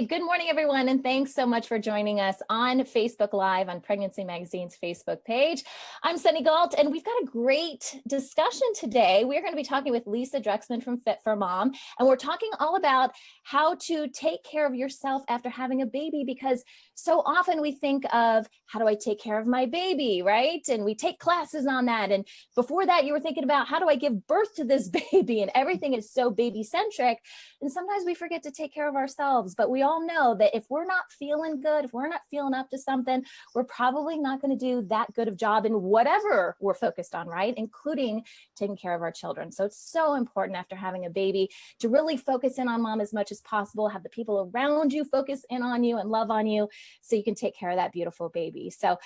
good morning, everyone, and thanks so much for joining us on Facebook Live on Pregnancy Magazine's Facebook page. I'm Sunny Galt, and we've got a great discussion today. We're going to be talking with Lisa Druxman from Fit for Mom, and we're talking all about how to take care of yourself after having a baby, because so often we think of, how do I take care of my baby, right? And we take classes on that. And before that, you were thinking about, how do I give birth to this baby? And everything is so baby-centric. And sometimes we forget to take care of ourselves. But we all know that if we're not feeling good, if we're not feeling up to something, we're probably not going to do that good of job in whatever we're focused on, right? Including taking care of our children. So it's so important after having a baby to really focus in on mom as much as possible, have the people around you focus in on you and love on you so you can take care of that beautiful baby. So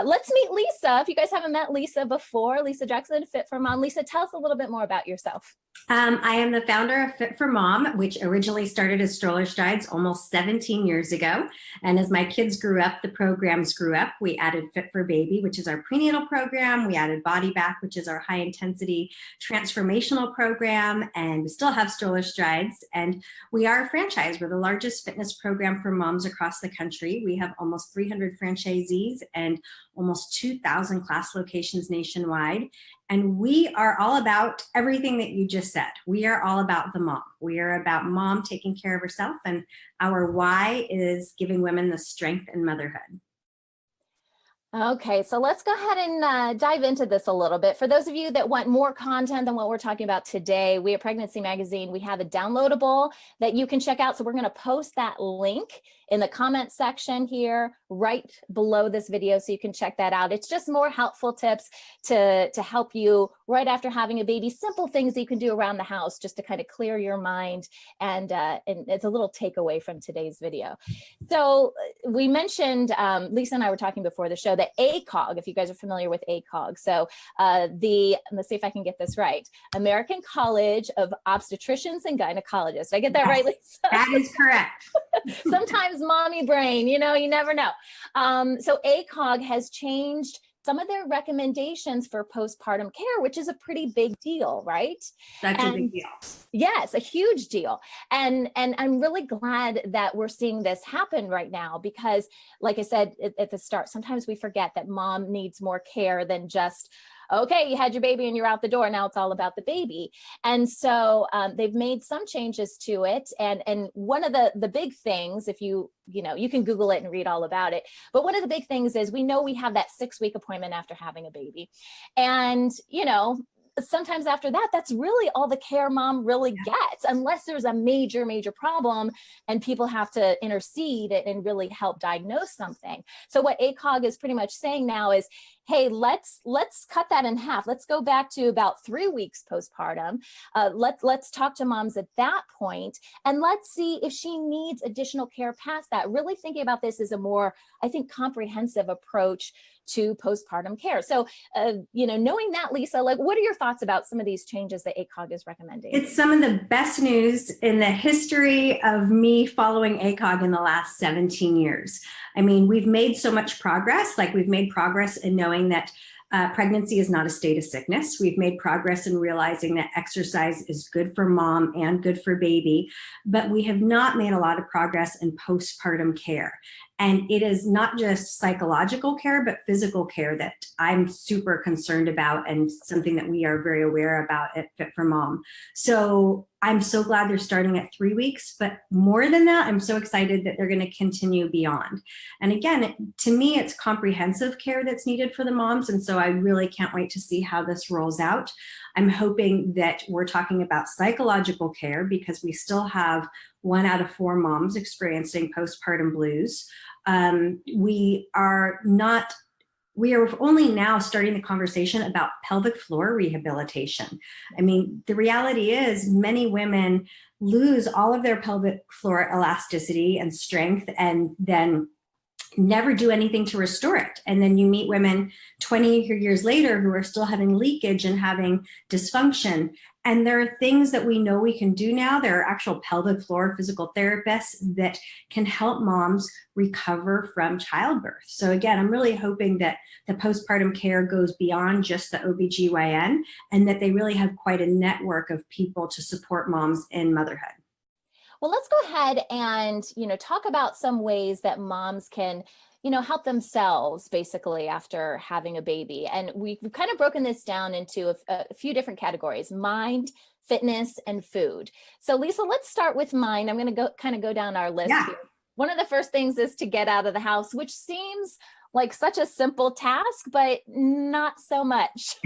let's meet Lisa. If you guys haven't met Lisa before, Lisa Druxman, Fit for Mom. Lisa, tell us a little bit more about yourself. I am the founder of Fit for Mom, which originally started as stroller strides almost 17 years ago. And as my kids grew up, the programs grew up. We added Fit for Baby, which is our prenatal program. We added Body Back, which is our high intensity transformational program. And we still have stroller strides. And we are a franchise. We're the largest fitness program for moms across the country. We have almost 300 franchisees and almost 2,000 class locations nationwide. And we are all about everything that you just said. We are all about the mom. We are about mom taking care of herself, and our why is giving women the strength in motherhood. Okay, so let's go ahead and dive into this a little bit. For those of you that want more content than what we're talking about today, we at Pregnancy Magazine, we have a downloadable that you can check out. So we're going to post that link in the comment section here right below this video, so you can check that out. It's just more helpful tips to help you right after having a baby, simple things that you can do around the house just to kind of clear your mind, and it's a little takeaway from today's video. So we mentioned, Lisa and I were talking before the show, that Acog, if you guys are familiar with Acog. So let's see if I can get this right, American College of Obstetricians and Gynecologists. Did I get that right, Lisa? That is correct. Sometimes mommy brain, you never know. So Acog has changed some of their recommendations for postpartum care, which is a pretty big deal, right? That's a big deal. Yes, a huge deal. And I'm really glad that we're seeing this happen right now, because like I said at the start, sometimes we forget that mom needs more care than just, okay, you had your baby and you're out the door. Now it's all about the baby. And so they've made some changes to it. And one of the big things, if you can Google it and read all about it. But one of the big things is, we know we have that 6-week appointment after having a baby. And, sometimes after that, that's really all the care mom really gets, unless there's a major, major problem and people have to intercede and really help diagnose something. So what Acog is pretty much saying now is, hey, let's cut that in half. Let's go back to about 3 weeks postpartum. Let's talk to moms at that point, and let's see if she needs additional care past that. Really thinking about this as a more, I think, comprehensive approach to postpartum care. So, knowing that, Lisa, what are your thoughts about some of these changes that Acog is recommending? It's some of the best news in the history of me following Acog in the last 17 years. I mean, we've made so much progress. We've made progress in knowing that pregnancy is not a state of sickness. We've made progress in realizing that exercise is good for mom and good for baby, but we have not made a lot of progress in postpartum care. And it is not just psychological care, but physical care that I'm super concerned about, and something that we are very aware about at Fit for Mom. So I'm so glad they're starting at 3 weeks, but more than that, I'm so excited that they're going to continue beyond. And again, to me, it's comprehensive care that's needed for the moms. And so I really can't wait to see how this rolls out. I'm hoping that we're talking about psychological care, because we still have 1 out of 4 moms experiencing postpartum blues. We are only now starting the conversation about pelvic floor rehabilitation. I mean, the reality is many women lose all of their pelvic floor elasticity and strength, and then never do anything to restore it. And then you meet women 20 years later who are still having leakage and having dysfunction. And there are things that we know we can do now. There are actual pelvic floor physical therapists that can help moms recover from childbirth. So again, I'm really hoping that the postpartum care goes beyond just the OBGYN, and that they really have quite a network of people to support moms in motherhood. Well, let's go ahead and, talk about some ways that moms can, help themselves basically after having a baby. And we've kind of broken this down into a few different categories: mind, fitness, and food. So Lisa, let's start with mind. I'm going to go down our list Yeah. here. One of the first things is to get out of the house, which seems like such a simple task, but not so much.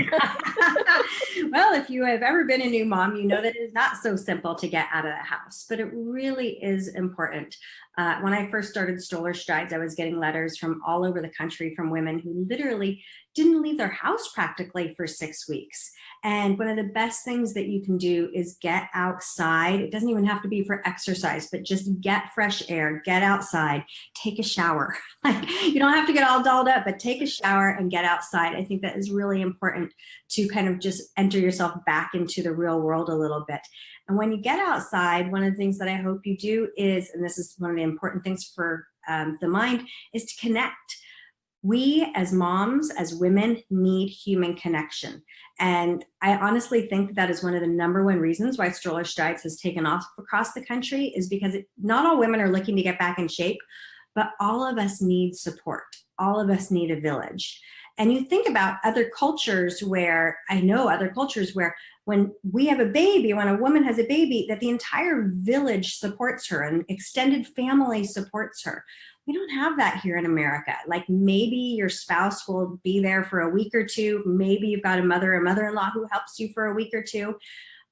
Well, if you have ever been a new mom, you know that it is not so simple to get out of the house, but it really is important. When I first started Stroller Strides, I was getting letters from all over the country from women who literally didn't leave their house practically for 6 weeks. And one of the best things that you can do is get outside. It doesn't even have to be for exercise, but just get fresh air, get outside, take a shower. Like, you don't have to get all dolled up, but take a shower and get outside. I think that is really important to kind of just enter yourself back into the real world a little bit. And when you get outside, one of the things that I hope you do is, and this is one of the important things for the mind, is to connect. We as moms, as women, need human connection. And I honestly think that is one of the number one reasons why Stroller Strides has taken off across the country, is because not all women are looking to get back in shape, but all of us need support. All of us need a village. And you think about other cultures where, I know other cultures where when we have a baby, when a woman has a baby, that the entire village supports her and extended family supports her. We don't have that here in America. Like, maybe your spouse will be there for a week or two. Maybe you've got a mother-in-law who helps you for a week or two.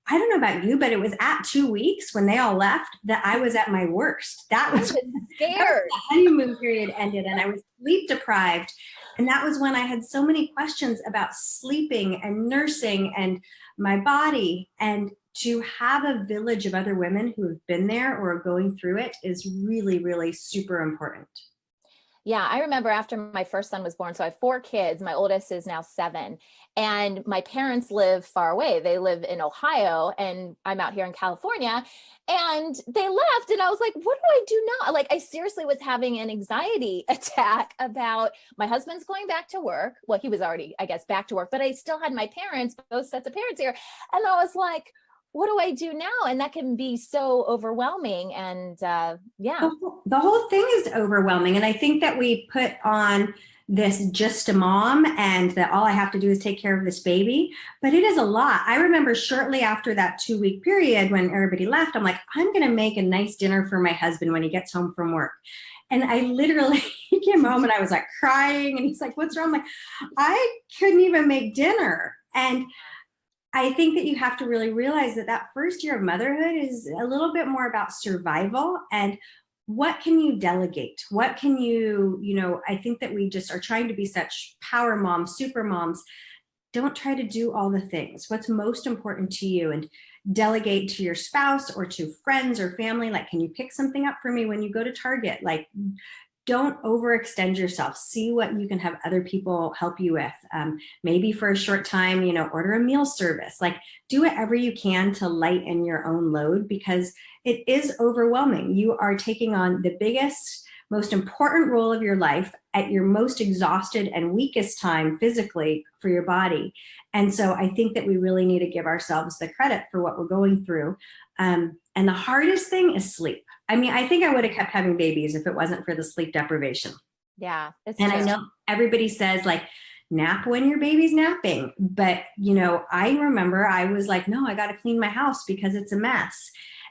I don't know about you, but it was at 2 weeks when they all left that I was at my worst. That was scared. The honeymoon period ended and I was sleep deprived. And that was when I had so many questions about sleeping and nursing and my body. And to have a village of other women who have been there or are going through it is really, really super important. Yeah, I remember after my first son was born, so I have 4 kids. My oldest is now 7, and my parents live far away. They live in Ohio, and I'm out here in California. And they left, and I was like, what do I do now? Like, I seriously was having an anxiety attack about my husband's going back to work. Well, he was already, I guess, back to work, but I still had my parents, both sets of parents here. And I was like, what do I do now? And that can be so overwhelming. And yeah. The whole thing is overwhelming. And I think that we put on this just a mom and that all I have to do is take care of this baby, but it is a lot. I remember shortly after that 2-week period when everybody left, I'm like, I'm going to make a nice dinner for my husband when he gets home from work. And I literally, he came home and I was like crying and he's like, what's wrong? I'm like, I couldn't even make dinner. And I think that you have to really realize that that first year of motherhood is a little bit more about survival and what can you delegate? What can I think that we just are trying to be such power moms, super moms. Don't try to do all the things. What's most important to you, and delegate to your spouse or to friends or family. Like, can you pick something up for me when you go to Target? Like, don't overextend yourself. See what you can have other people help you with. Maybe for a short time, order a meal service. Like, do whatever you can to lighten your own load, because it is overwhelming. You are taking on the biggest, most important role of your life at your most exhausted and weakest time physically for your body. And so I think that we really need to give ourselves the credit for what we're going through. And the hardest thing is sleep. I mean, I think I would have kept having babies if it wasn't for the sleep deprivation. Yeah. And true. I know everybody says like, nap when your baby's napping. But, I remember I was like, no, I got to clean my house because it's a mess.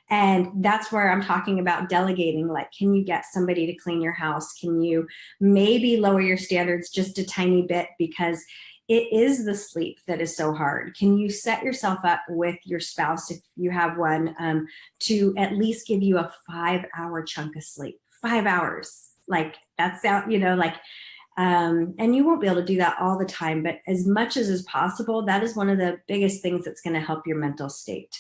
And that's where I'm talking about delegating. Like, can you get somebody to clean your house? Can you maybe lower your standards just a tiny bit, because it is the sleep that is so hard. Can you set yourself up with your spouse, if you have one, to at least give you a 5-hour chunk of sleep? 5 hours. Like, that's out, and you won't be able to do that all the time, but as much as is possible, that is one of the biggest things that's going to help your mental state.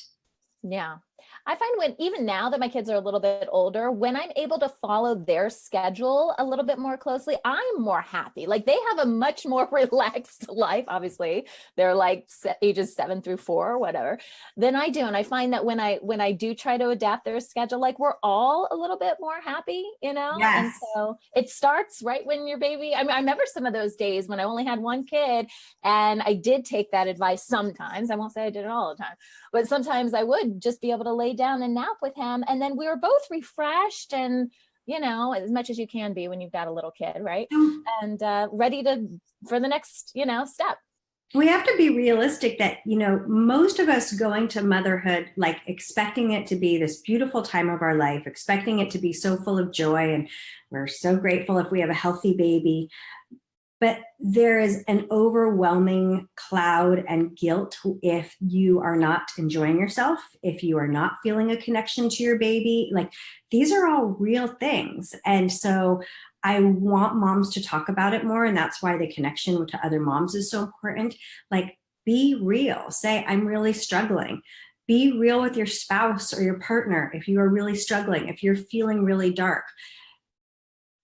Yeah. I find even now that my kids are a little bit older, when I'm able to follow their schedule a little bit more closely, I'm more happy. Like, they have a much more relaxed life. Obviously, they're like ages 7 through 4 or whatever than I do. And I find that when I do try to adapt their schedule, like, we're all a little bit more happy, Yes. And so it starts right when your baby, I remember some of those days when I only had one kid, and I did take that advice sometimes. I won't say I did it all the time, but sometimes I would just be able able to lay down and nap with him. And then we were both refreshed and, you know, as much as you can be when you've got a little kid, right? And ready for the next, you know, step. We have to be realistic that, you know, most of us going to motherhood, like expecting it to be this beautiful time of our life, expecting it to be so full of joy, and we're so grateful if we have a healthy baby. But there is an overwhelming cloud and guilt if you are not enjoying yourself, if you are not feeling a connection to your baby. Like, these are all real things. And so I want moms to talk about it more. And that's why the connection to other moms is so important. Like, be real. Say, I'm really struggling. Be real with your spouse or your partner if you are really struggling, if you're feeling really dark.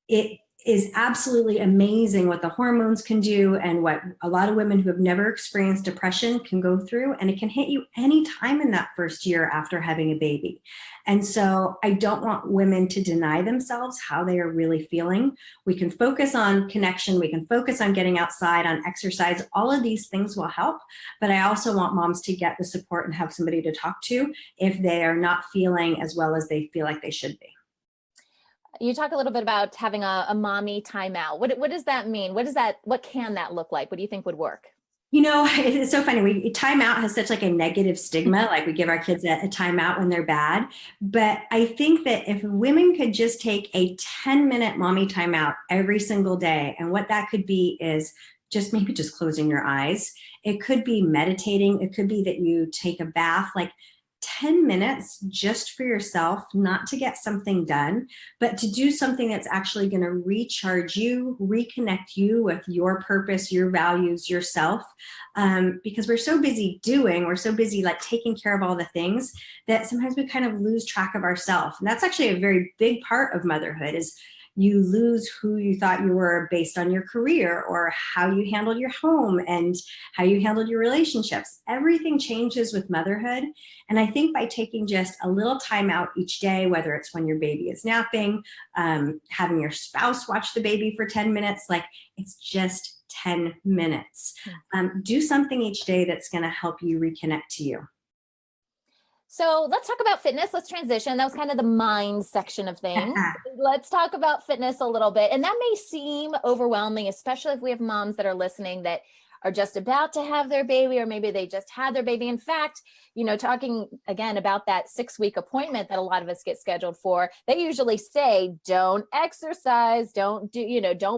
It is absolutely amazing what the hormones can do and what a lot of women who have never experienced depression can go through. And it can hit you anytime in that first year after having a baby. And so I don't want women to deny themselves how they are really feeling. We can focus on connection. We can focus on getting outside, on exercise. All of these things will help. But I also want moms to get the support and have somebody to talk to if they are not feeling as well as they feel like they should be. You talk a little bit about having a mommy timeout. What does that mean? What can that look like? What do you think would work? You know, it's so funny. Timeout has such like a negative stigma. Like, we give our kids a timeout when they're bad. But I think that if women could just take a 10-minute mommy timeout every single day, and what that could be is just maybe just closing your eyes. It could be meditating. It could be that you take a bath, like 10 minutes just for yourself, not to get something done, but to do something that's actually going to recharge you, reconnect you with your purpose, your values, yourself. Because we're so busy like taking care of all the things, that sometimes we kind of lose track of ourselves. And that's actually a very big part of motherhood, is you lose who you thought you were based on your career or how you handled your home and how you handled your relationships. Everything changes with motherhood. And I think by taking just a little time out each day, whether it's when your baby is napping, having your spouse watch the baby for 10 minutes, like, it's just 10 minutes. Do something each day that's going to help you reconnect to you. So let's talk about fitness. Let's transition. That was kind of the mind section of things. Let's talk about fitness a little bit. And that may seem overwhelming, especially if we have moms that are listening that are just about to have their baby, or maybe they just had their baby. In fact, you know, talking again about that 6-week appointment that a lot of us get scheduled for, they usually say, don't exercise, don't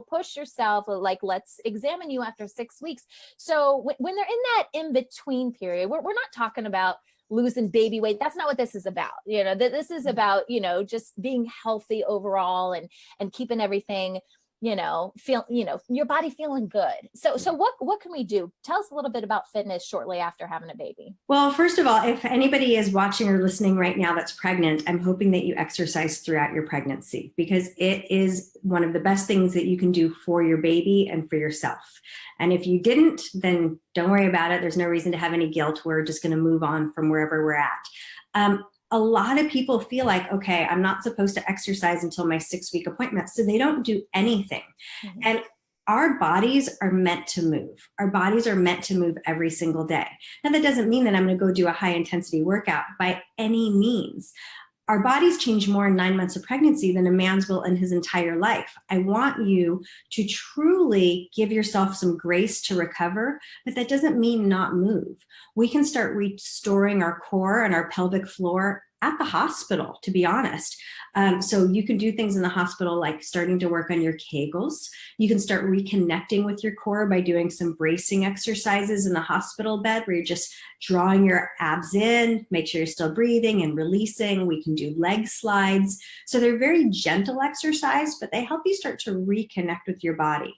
push yourself. Like, let's examine you after 6 weeks. So when they're in that in-between period, we're not talking about losing baby weight. That's not what this is about. You know, this is about, you know, just being healthy overall and keeping everything, you know, your body feeling good. So what can we do? Tell us a little bit about fitness shortly after having a baby. Well, first of all, if anybody is watching or listening right now that's pregnant, I'm hoping that you exercise throughout your pregnancy, because it is one of the best things that you can do for your baby and for yourself. And if you didn't, then don't worry about it. There's no reason to have any guilt. We're just going to move on from wherever we're at. A lot of people feel like, okay, I'm not supposed to exercise until my 6-week appointment, so they don't do anything. Mm-hmm. And our bodies are meant to move. Our bodies are meant to move every single day. Now, that doesn't mean that I'm going to go do a high intensity workout by any means. Our bodies change more in 9 months of pregnancy than a man's will in his entire life. I want you to truly give yourself some grace to recover, but that doesn't mean not move. We can start restoring our core and our pelvic floor at the hospital, to be honest. So you can do things in the hospital, like starting to work on your Kegels. You can start reconnecting with your core by doing some bracing exercises in the hospital bed, where you're just drawing your abs in, make sure you're still breathing and releasing. We can do leg slides. So they're very gentle exercise, but they help you start to reconnect with your body.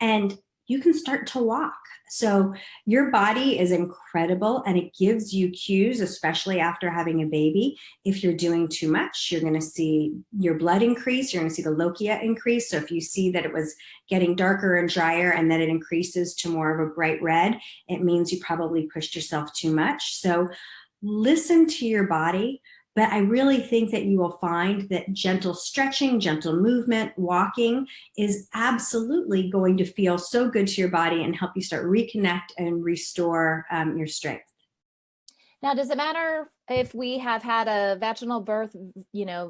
And you can start to walk. So your body is incredible, and it gives you cues, especially after having a baby. If you're doing too much, you're going to see your blood increase. You're going to see the lochia increase. So if you see that it was getting darker and drier and then it increases to more of a bright red, it means you probably pushed yourself too much. So listen to your body. But I really think that you will find that gentle stretching, gentle movement, walking is absolutely going to feel so good to your body and help you start reconnect and restore your strength. Now, does it matter if we have had a vaginal birth,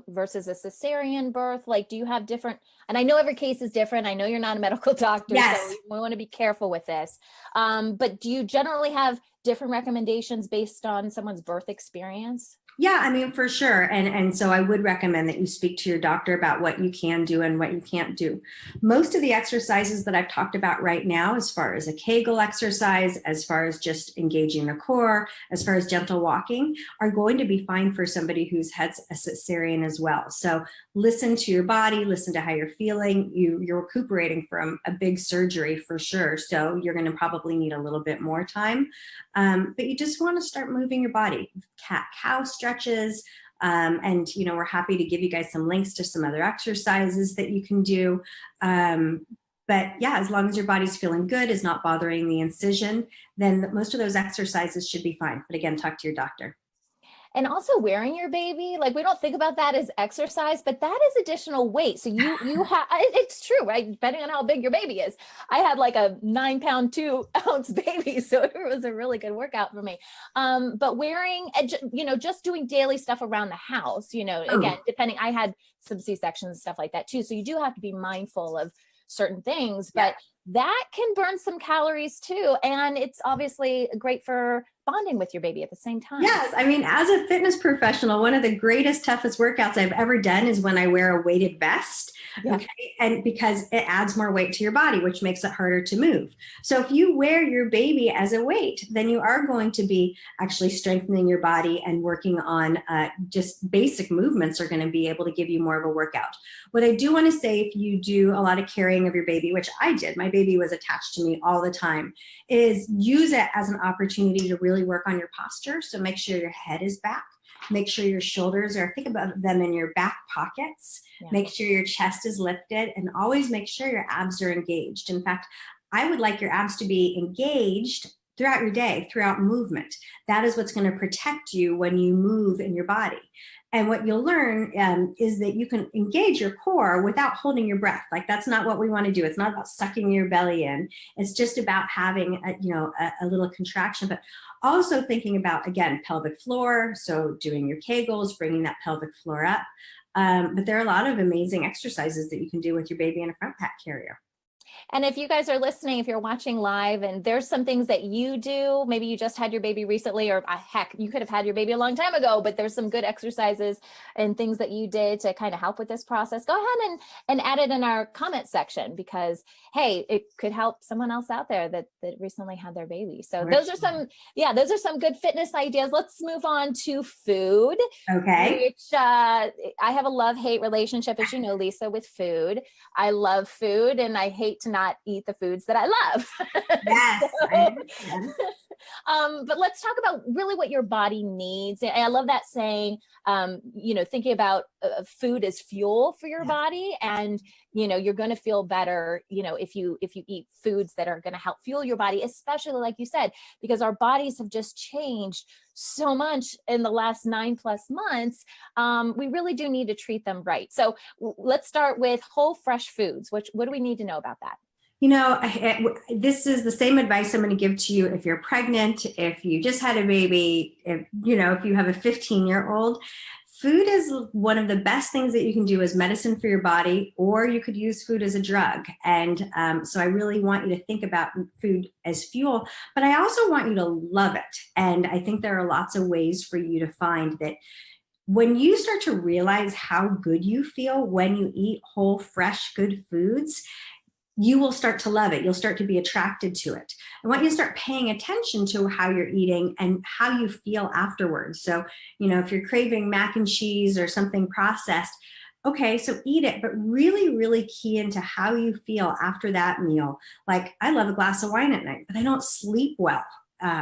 versus a cesarean birth, like, do you have different, and I know every case is different. I know you're not a medical doctor, Yes. so we want to be careful with this. But do you generally have different recommendations based on someone's birth experience? Yeah, I mean, for sure. And so I would recommend that you speak to your doctor about what you can do and what you can't do. Most of the exercises that I've talked about right now, as far as a Kegel exercise, as far as just engaging the core, as far as gentle walking, are going to be fine for somebody who's had a cesarean as well. So listen to your body, listen to how you're feeling. You're recuperating from a big surgery for sure. So you're going to probably need a little bit more time. But you just want to start moving your body. Cat-cow stretches. And, we're happy to give you guys some links to some other exercises that you can do. But yeah, as long as your body's feeling good, is not bothering the incision, then most of those exercises should be fine. But again, talk to your doctor. And also wearing your baby, like, we don't think about that as exercise, but that is additional weight. So you have, it's true, right? Depending on how big your baby is. I had like a 9-pound, 2-ounce baby. So it was a really good workout for me. But wearing, just doing daily stuff around the house, again, depending, I had some C-sections and stuff like that too. So you do have to be mindful of certain things, but that can burn some calories too. And it's obviously great for bonding with your baby at the same time. Yes. I mean, as a fitness professional, one of the greatest, toughest workouts I've ever done is when I wear a weighted vest. Yeah. Okay. And because it adds more weight to your body, which makes it harder to move. So if you wear your baby as a weight, then you are going to be actually strengthening your body and working on just basic movements are going to be able to give you more of a workout. What I do want to say, if you do a lot of carrying of your baby, which I did, my baby was attached to me all the time, is use it as an opportunity to really work on your posture. So make sure your head is back. Make sure your shoulders are, think about them in your back pockets. Yeah. Make sure your chest is lifted, and always make sure your abs are engaged. In fact, I would like your abs to be engaged throughout your day, throughout movement. That is what's going to protect you when you move in your body. And what you'll learn is that you can engage your core without holding your breath. Like, that's not what we want to do. It's not about sucking your belly in. It's just about having a little contraction, but also thinking about, again, pelvic floor. So doing your Kegels, bringing that pelvic floor up. But there are a lot of amazing exercises that you can do with your baby in a front pack carrier. And if you guys are listening, if you're watching live and there's some things that you do, maybe you just had your baby recently, or heck, you could have had your baby a long time ago, but there's some good exercises and things that you did to kind of help with this process, go ahead and add it in our comment section, because, hey, it could help someone else out there that recently had their baby. So those are some good fitness ideas. Let's move on to food. Okay. Which I have a love-hate relationship, as you know, Lisa, with food. I love food and I hate to not eat the foods that I love. Yes. But let's talk about really what your body needs. And I love that saying, thinking about food as fuel for your body, and, you're going to feel better, if you eat foods that are going to help fuel your body, especially like you said, because our bodies have just changed so much in the last 9+ months. We really do need to treat them right. So let's start with whole fresh foods. What do we need to know about that? This is the same advice I'm going to give to you if you're pregnant, if you just had a baby, if you have a 15-year-old. Food is one of the best things that you can do as medicine for your body, or you could use food as a drug. And so I really want you to think about food as fuel, but I also want you to love it. And I think there are lots of ways for you to find that when you start to realize how good you feel when you eat whole, fresh, good foods, you will start to love it. You'll start to be attracted to it. I want you to start paying attention to how you're eating and how you feel afterwards. So, if you're craving mac and cheese or something processed, okay, so eat it, but really, really key into how you feel after that meal. Like, I love a glass of wine at night, but I don't sleep well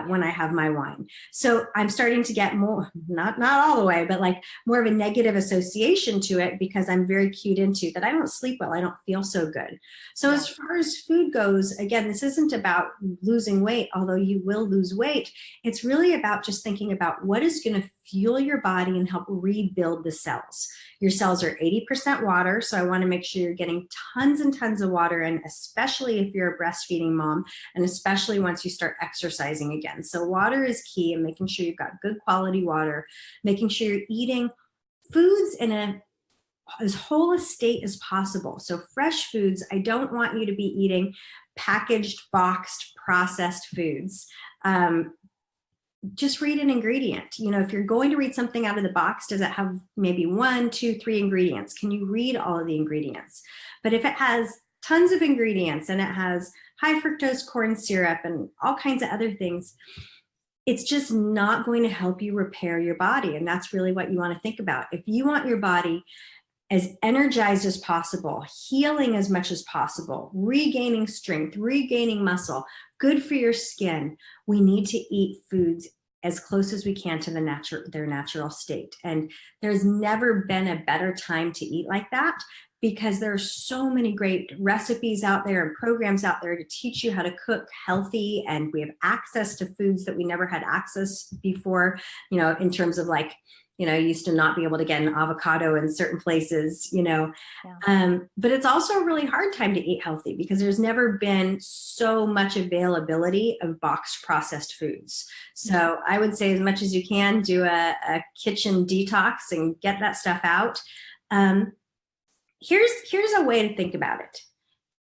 when I have my wine. So I'm starting to get more, not all the way, but like more of a negative association to it, because I'm very cued into that. I don't sleep well. I don't feel so good. So as far as food goes, again, this isn't about losing weight, although you will lose weight. It's really about just thinking about what is going to fuel your body and help rebuild the cells. Your cells are 80% water, so I want to make sure you're getting tons and tons of water in, especially if you're a breastfeeding mom, and especially once you start exercising rising again. So water is key, and making sure you've got good quality water, making sure you're eating foods in as whole a state as possible. So fresh foods, I don't want you to be eating packaged, boxed, processed foods. Just read an ingredient. You know, if you're going to read something out of the box, does it have maybe 1, 2, 3 ingredients? Can you read all of the ingredients? But if it has tons of ingredients and it has high fructose corn syrup and all kinds of other things, it's just not going to help you repair your body. And that's really what you want to think about. If you want your body as energized as possible, healing as much as possible, regaining strength, regaining muscle, good for your skin, we need to eat foods as close as we can to their natural state. And there's never been a better time to eat like that, because there are so many great recipes out there and programs out there to teach you how to cook healthy. And we have access to foods that we never had access before, you know, in terms of like, you know, you used to not be able to get an avocado in certain places, you know. Yeah. But it's also a really hard time to eat healthy, because there's never been so much availability of boxed processed foods. So I would say, as much as you can, do a kitchen detox and get that stuff out. Here's a way to think about it.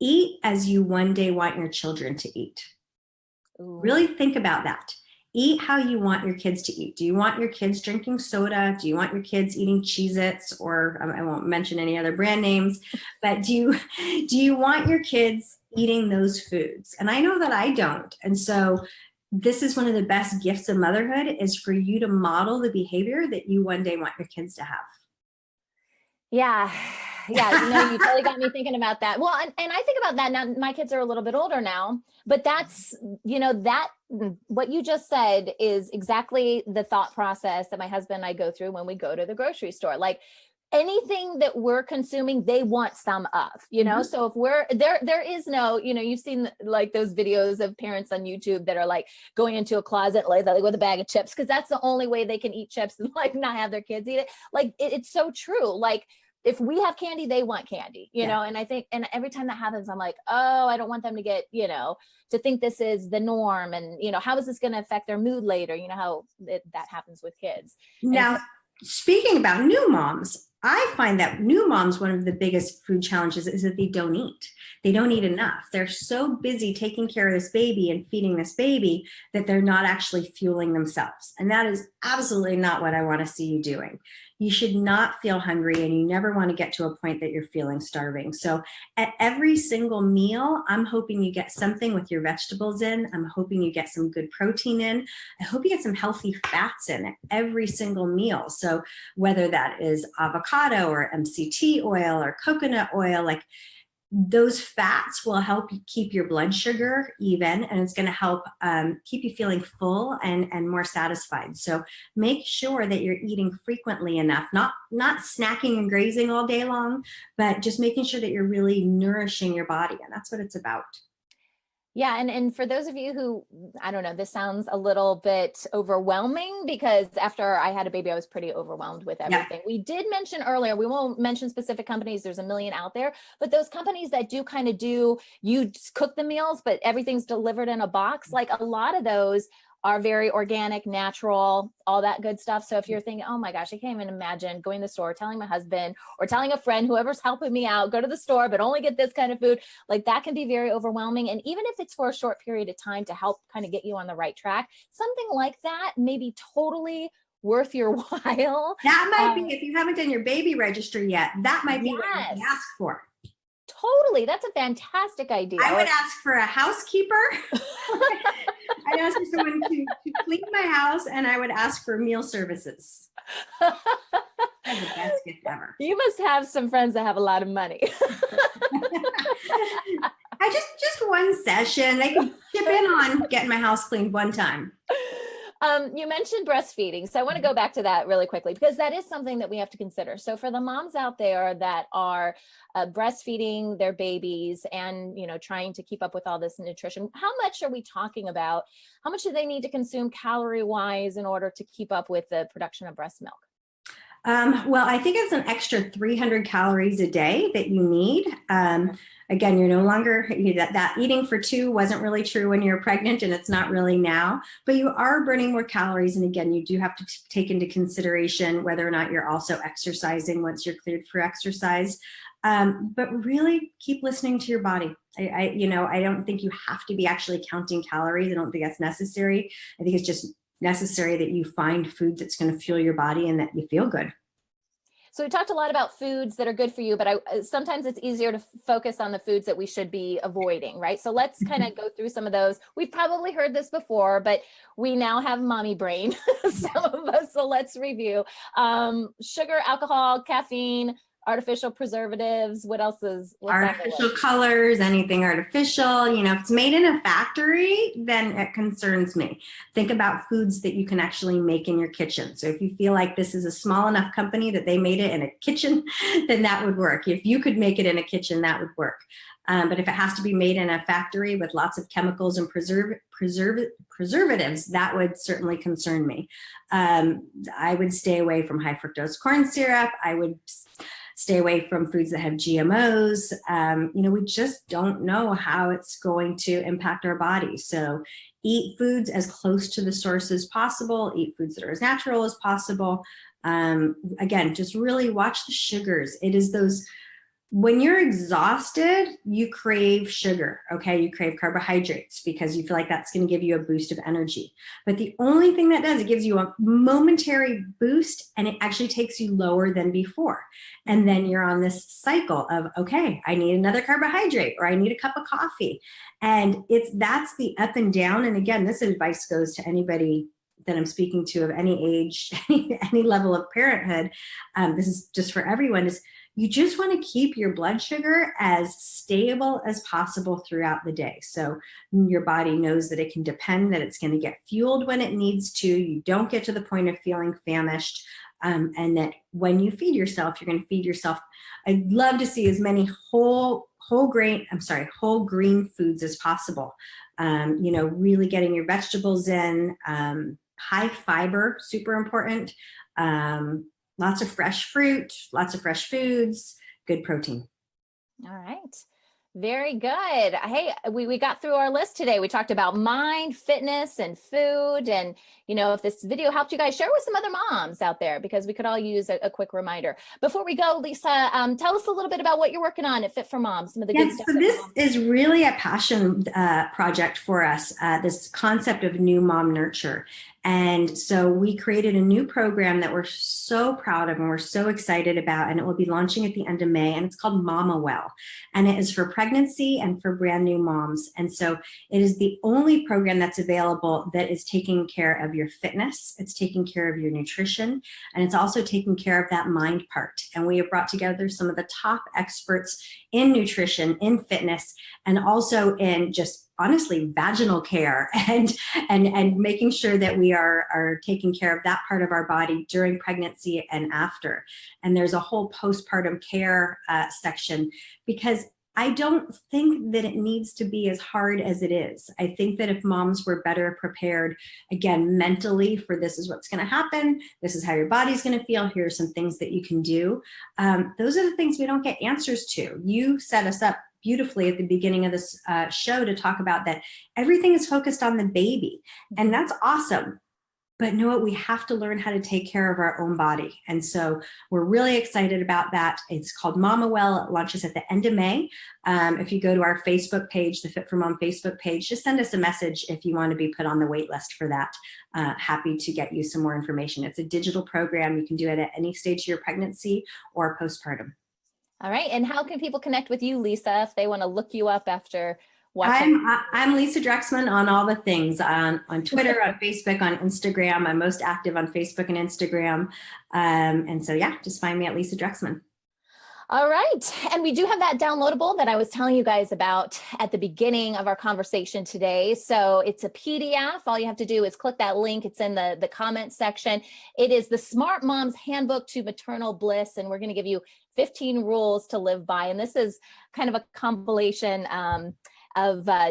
Eat as you one day want your children to eat. Ooh. Really think about that. Eat how you want your kids to eat. Do you want your kids drinking soda? Do you want your kids eating Cheez-Its? Or I won't mention any other brand names, but do you want your kids eating those foods? And I know that I don't. And so this is one of the best gifts of motherhood, is for you to model the behavior that you one day want your kids to have. Yeah. Yeah. You know, you totally got me thinking about that. Well, and I think about that now. My kids are a little bit older now, but that's, you know, that what you just said is exactly the thought process that my husband and I go through when we go to the grocery store. Like, anything that we're consuming, they want some of, you know? Mm-hmm. So if we're there is no, you know, you've seen like those videos of parents on YouTube that are like going into a closet like with a bag of chips, because that's the only way they can eat chips and like not have their kids eat it. Like it's so true. Like, if we have candy, they want candy, you know? And I think, and every time that happens, I'm like, oh, I don't want them to get, you know, to think this is the norm. And, you know, how is this going to affect their mood later? You know, how that happens with kids. Now, speaking about new moms, I find that new moms, one of the biggest food challenges is that they don't eat. They don't eat enough. They're so busy taking care of this baby and feeding this baby that they're not actually fueling themselves. And that is absolutely not what I want to see you doing. You should not feel hungry, and you never want to get to a point that you're feeling starving. So at every single meal, I'm hoping you get something with your vegetables in. I'm hoping you get some good protein in. I hope you get some healthy fats in at every single meal. So whether that is avocado or MCT oil or coconut oil, like, those fats will help you keep your blood sugar even, and it's going to help keep you feeling full and more satisfied. So make sure that you're eating frequently enough, not snacking and grazing all day long, but just making sure that you're really nourishing your body. And that's what it's about. Yeah. And for those of you who, I don't know, this sounds a little bit overwhelming, because after I had a baby, I was pretty overwhelmed with everything. Yeah. We did mention earlier, we won't mention specific companies. There's a million out there, but those companies that do kind of you cook the meals, but everything's delivered in a box. Like, a lot of those are very organic, natural, all that good stuff. So if you're thinking, oh my gosh, I can't even imagine going to the store, telling my husband or telling a friend, whoever's helping me out, go to the store, but only get this kind of food, like, that can be very overwhelming. And even if it's for a short period of time to help kind of get you on the right track, something like that may be totally worth your while. That might be, if you haven't done your baby register yet, that might be what you can ask for. Totally. That's a fantastic idea. I would ask for a housekeeper. I'd ask for someone to clean my house, and I would ask for meal services. That's the best gift ever. You must have some friends that have a lot of money. I just one session. They can chip in on getting my house cleaned one time. You mentioned breastfeeding. So I want to go back to that really quickly, because that is something that we have to consider. So for the moms out there that are breastfeeding their babies and, you know, trying to keep up with all this nutrition, how much are we talking about? How much do they need to consume calorie wise in order to keep up with the production of breast milk? Well, I think it's an extra 300 calories a day that you need. again, you're no longer, that eating for two wasn't really true when you're pregnant, and it's not really now, but you are burning more calories. And again, you do have to take into consideration whether or not you're also exercising once you're cleared for exercise. But really keep listening to your body. I don't think you have to be actually counting calories. I don't think that's necessary. I think it's just necessary that you find food that's going to fuel your body and that you feel good. So we talked a lot about foods that are good for you, but sometimes it's easier to focus on the foods that we should be avoiding, right? So let's kind of go through some of those. We've probably heard this before, but we now have mommy brain, some of us, so let's review. Sugar, alcohol, caffeine, artificial preservatives. What else is artificial colors, anything artificial. If it's made in a factory, then it concerns me. Think about foods that you can actually make in your kitchen. So if you feel like this is a small enough company that they made it in a kitchen, then that would work. If you could make it in a kitchen, that would work. But if it has to be made in a factory with lots of chemicals and preservatives, that would certainly concern me. I would stay away from high fructose corn syrup. I would stay away from foods that have GMOs. We just don't know how it's going to impact our body. So eat foods as close to the source as possible, eat foods that are as natural as possible. Again, just really watch the sugars. It is those, when you're exhausted, you crave sugar, okay? You crave carbohydrates because you feel like that's going to give you a boost of energy. But the only thing that does, it gives you a momentary boost, and it actually takes you lower than before. And then you're on this cycle of, okay, I need another carbohydrate, or I need a cup of coffee. And that's the up and down. And again, this advice goes to anybody that I'm speaking to of any age, any level of parenthood. This is just for everyone, is you just want to keep your blood sugar as stable as possible throughout the day. So your body knows that it can depend, that it's going to get fueled when it needs to. You don't get to the point of feeling famished. And that when you feed yourself, you're going to feed yourself. I'd love to see as many whole green foods as possible. Really getting your vegetables in, high fiber, super important. Lots of fresh fruit, lots of fresh foods, good protein. All right. Very good. Hey, we got through our list today. We talked about mind, fitness, and food. And, if this video helped you guys, share with some other moms out there, because we could all use a quick reminder. Before we go, Lisa, tell us a little bit about what you're working on at Fit for Moms, some of the good stuff. So this is really a passion project for us, this concept of new mom nurture. And so we created a new program that we're so proud of and we're so excited about, and it will be launching at the end of May, and it's called Mama Well, and it is for pregnancy and for brand new moms. And so it is the only program that's available that is taking care of your fitness, it's taking care of your nutrition, and it's also taking care of that mind part. And we have brought together some of the top experts in nutrition, in fitness, and also in just honestly vaginal care and making sure that we are taking care of that part of our body during pregnancy and after. And there's a whole postpartum care section, because I don't think that it needs to be as hard as it is. I think that if moms were better prepared, again, mentally, for this is what's going to happen, this is how your body's going to feel, here are some things that you can do. Those are the things we don't get answers to. You set us up beautifully at the beginning of this show to talk about that everything is focused on the baby, and that's awesome. But know what? We have to learn how to take care of our own body. And so we're really excited about that. It's called Mama Well. It launches at the end of May. If you go to our Facebook page, the Fit for Mom Facebook page, just send us a message if you want to be put on the wait list for that. Happy to get you some more information. It's a digital program. You can do it at any stage of your pregnancy or postpartum. All right. And how can people connect with you, Lisa, if they want to look you up after watching? I'm Lisa Druxman on all the things, on Twitter, on Facebook, on Instagram. I'm most active on Facebook and Instagram. And so, yeah, just find me at Lisa Druxman. All right. And we do have that downloadable that I was telling you guys about at the beginning of our conversation today. So it's a PDF. All you have to do is click that link. It's in the comment section. It is the Smart Mom's Handbook to Maternal Bliss. And we're going to give you 15 rules to live by. And this is kind of a compilation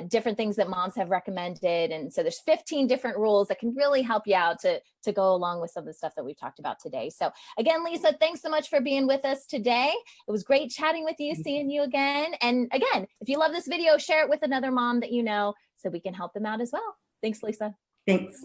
different things that moms have recommended. And so there's 15 different rules that can really help you out to go along with some of the stuff that we've talked about today. So again, Lisa, thanks so much for being with us today. It was great chatting with you, seeing you again. And again, if you love this video, share it with another mom that you know so we can help them out as well. Thanks, Lisa. Thanks.